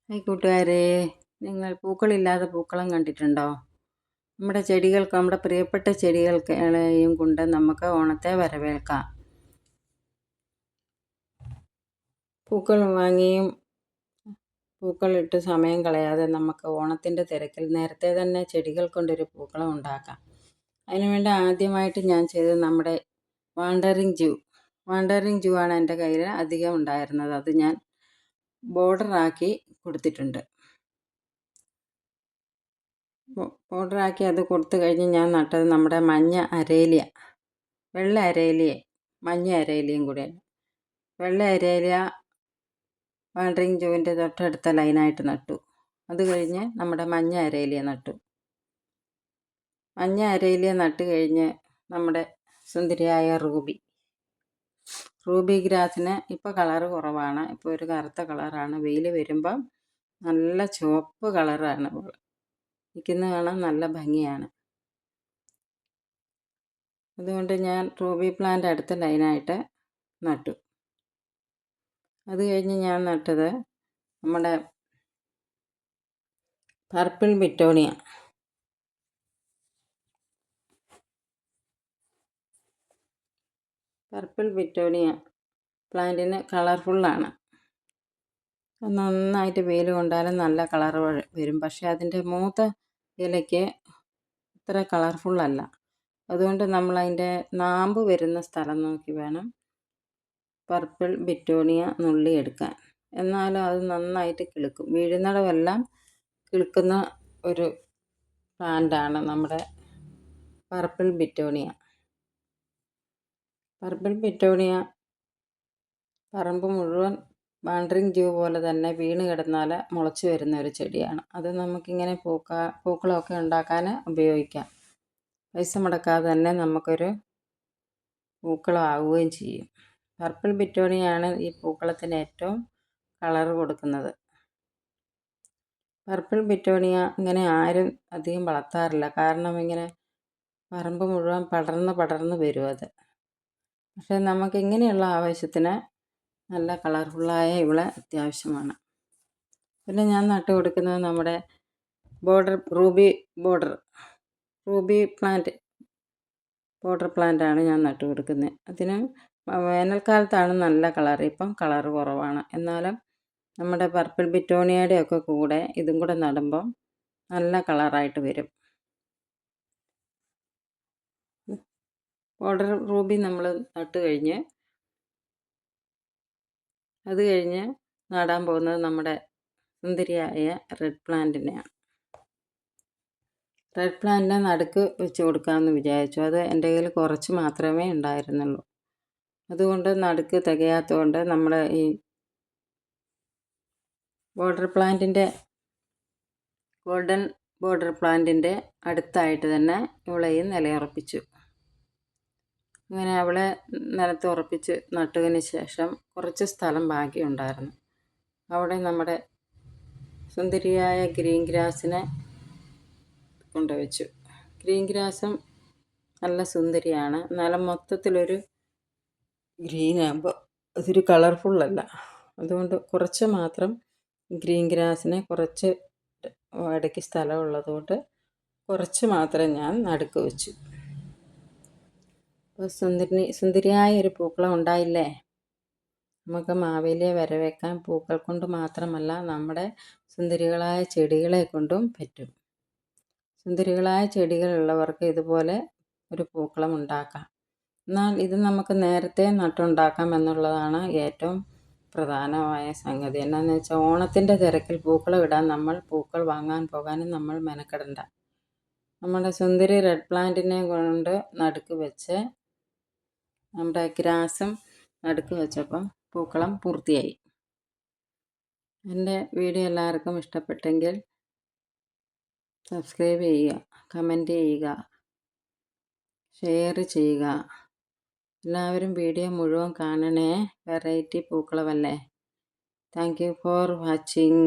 Hi കൂട്ടുകാരെ, നിങ്ങൾ പൂക്കളില്ലാതെ പൂക്കളം കണ്ടിട്ടുണ്ടോ? നമ്മുടെ പ്രിയപ്പെട്ട ചെടികൾക്കെയും കൊണ്ട് നമുക്ക് ഓണത്തെ വരവേൽക്കാം. പൂക്കൾ വാങ്ങിയും പൂക്കളിട്ട് സമയം കളയാതെ നമുക്ക് ഓണത്തിൻ്റെ തിരക്കിൽ നേരത്തെ തന്നെ ചെടികൾ കൊണ്ടൊരു പൂക്കളം ഉണ്ടാക്കാം. അതിനുവേണ്ടി ആദ്യമായിട്ട് ഞാൻ ചെയ്തത് നമ്മുടെ വാണ്ടറിങ് ജൂ ആണ് എൻ്റെ കയ്യിൽ അധികം ഉണ്ടായിരുന്നത്. അത് ഞാൻ ബോർഡറാക്കി കൊടുത്തിട്ടുണ്ട്. പൗഡറാക്കി അത് കൊടുത്തു കഴിഞ്ഞ് ഞാൻ നട്ടത് നമ്മുടെ വെള്ള അരേലിയ മഞ്ഞ അരേലിയും കൂടെ. വെള്ള അരേലിയ വാണ്ടറിങ് ജൂവിൻ്റെ തൊട്ടടുത്ത ലൈനായിട്ട് നട്ടു. അത് കഴിഞ്ഞ് നമ്മുടെ മഞ്ഞ അരേലിയ നട്ടു. മഞ്ഞ അരേലിയ നട്ട് കഴിഞ്ഞ് നമ്മുടെ സുന്ദരിയായ റൂബി ഗ്രാസിന് ഇപ്പോൾ കളറ് കുറവാണ്. ഇപ്പോൾ ഒരു കറുത്ത കളറാണ്. വെയിൽ വരുമ്പം നല്ല ചുവപ്പ് കളറാണ്. നിൽക്കുന്നത് കാണാൻ നല്ല ഭംഗിയാണ്. അതുകൊണ്ട് ഞാൻ റൂബി പ്ലാന്റ് അടുത്ത ലൈനായിട്ട് നട്ടു. അത് കഴിഞ്ഞ് ഞാൻ നട്ടത് നമ്മുടെ പർപ്പിൾ ബിറ്റോണിയ പ്ലാന്റിന് കളർഫുള്ളാണ്. നന്നായിട്ട് വെയിൽ കൊണ്ടാലും നല്ല കളർ വരും. പക്ഷേ അതിൻ്റെ മൂത്ത ഇലയ്ക്ക് അത്ര കളർഫുള്ളല്ല. അതുകൊണ്ട് നമ്മളതിൻ്റെ നാമ്പ് വരുന്ന സ്ഥലം നോക്കി വേണം പർപ്പിൾ ബിറ്റോണിയ നുള്ളിയെടുക്കാൻ. എന്നാലും അത് നന്നായിട്ട് കിളുക്കും. വീഴുന്നിടമെല്ലാം കിളുക്കുന്ന ഒരു പ്ലാന്റാണ് നമ്മുടെ പർപ്പിൾ ബിറ്റോണിയ. പറമ്പ് മുഴുവൻ വാണ്ടറിങ് ജൂ പോലെ തന്നെ വീണ് കിടന്നാൽ മുളച്ച് വരുന്ന ഒരു ചെടിയാണ്. അത് നമുക്കിങ്ങനെ പൂക്കളമൊക്കെ ഉണ്ടാക്കാൻ ഉപയോഗിക്കാം. പൈസ മുടക്കാതെ തന്നെ നമുക്കൊരു പൂക്കളം ആവുകയും ചെയ്യും. പർപ്പിൾ ബിറ്റോണിയാണ് ഈ പൂക്കളത്തിന് ഏറ്റവും കളറ് കൊടുക്കുന്നത്. പർപ്പിൾ ബിറ്റോണിയ ഇങ്ങനെ ആരും അധികം വളർത്താറില്ല. കാരണം ഇങ്ങനെ പറമ്പ് മുഴുവൻ പടർന്ന് വരും അത്. പക്ഷേ നമുക്കിങ്ങനെയുള്ള ആവശ്യത്തിന് നല്ല കളർഫുള്ളായ ഇവളെ അത്യാവശ്യമാണ്. പിന്നെ ഞാൻ നട്ടു കൊടുക്കുന്നത് നമ്മുടെ റൂബി പ്ലാന്റ് ബോർഡർ പ്ലാന്റാണ് ഞാൻ നട്ടു കൊടുക്കുന്നത്. അതിന് വേനൽക്കാലത്താണ് നല്ല കളർ. ഇപ്പം കളറ് കുറവാണ്. എന്നാലും നമ്മുടെ പർപ്പിൾ ബിറ്റോണിയയുടെയൊക്കെ കൂടെ ഇതും കൂടെ നടുമ്പം നല്ല കളറായിട്ട് വരും. ബോർഡർ റൂബി നമ്മൾ നട്ട് കഴിഞ്ഞ് അത് കഴിഞ്ഞ് നടാൻ പോകുന്നത് നമ്മുടെ സുന്ദരിയായ റെഡ് പ്ലാന്റിനെയാണ്. റെഡ് പ്ലാന്റിനെ നടുക്ക് വെച്ച് കൊടുക്കാമെന്ന് വിചാരിച്ചു. അത് എൻ്റെ കയ്യിൽ കുറച്ച് മാത്രമേ ഉണ്ടായിരുന്നുള്ളൂ. അതുകൊണ്ട് നടുക്ക് തികയാത്തതുകൊണ്ട് നമ്മൾ ഈ ഗോൾഡൻ ബോർഡർ പ്ലാന്റിൻ്റെ അടുത്തായിട്ട് തന്നെ ഇവളെയും നിലയുറപ്പിച്ചു. അങ്ങനെ അവളെ നിലത്ത് ഉറപ്പിച്ച് നട്ടതിന് ശേഷം കുറച്ച് സ്ഥലം ബാക്കിയുണ്ടായിരുന്നു. അവിടെ നമ്മുടെ സുന്ദരിയായ ഗ്രീൻ ഗ്രാസിനെ കൊണ്ടുവച്ചു. ഗ്രീൻ ഗ്രാസും നല്ല സുന്ദരിയാണ്. എന്നാലും മൊത്തത്തിലൊരു ഗ്രീനാകുമ്പോൾ അതൊരു കളർഫുള്ളല്ല. അതുകൊണ്ട് കുറച്ച് മാത്രം ഗ്രീൻ ഗ്രാസിനെ കുറച്ച് ഇടയ്ക്ക് സ്ഥലമുള്ളതുകൊണ്ട് കുറച്ച് മാത്രം ഞാൻ നടുക്ക് വെച്ചു. അപ്പോൾ സുന്ദരിയായ ഒരു പൂക്കളം ഉണ്ടായില്ലേ? നമുക്ക് മാവേലിയെ വരവേക്കാൻ പൂക്കൾ കൊണ്ട് മാത്രമല്ല, നമ്മുടെ സുന്ദരികളായ ചെടികളെ കൊണ്ടും പറ്റും. സുന്ദരികളായ ചെടികളുള്ളവർക്ക് ഇതുപോലെ ഒരു പൂക്കളം ഉണ്ടാക്കാം. എന്നാൽ ഇത് നമുക്ക് നേരത്തെ നട്ടുണ്ടാക്കാം എന്നുള്ളതാണ് ഏറ്റവും പ്രധാനമായ സംഗതി. എന്നാന്ന് വെച്ചാൽ ഓണത്തിൻ്റെ തിരക്കിൽ പൂക്കളം ഇടാൻ പൂക്കൾ വാങ്ങാൻ പോകാനും നമ്മൾ മെനക്കെടണ്ട. നമ്മുടെ സുന്ദരി റെഡ് പ്ലാന്റിനെ കൊണ്ട് നടുക്ക് വെച്ച് നമ്മുടെ ഗ്രാസും നടുക്ക് വെച്ചപ്പം പൂക്കളം പൂർത്തിയായി. എൻ്റെ വീഡിയോ എല്ലാവർക്കും ഇഷ്ടപ്പെട്ടെങ്കിൽ സബ്സ്ക്രൈബ് ചെയ്യുക, കമൻറ്റ് ചെയ്യുക, ഷെയർ ചെയ്യുക. എല്ലാവരും വീഡിയോ മുഴുവൻ കാണണേ. വെറൈറ്റി പൂക്കളമല്ലേ. Thank you for watching.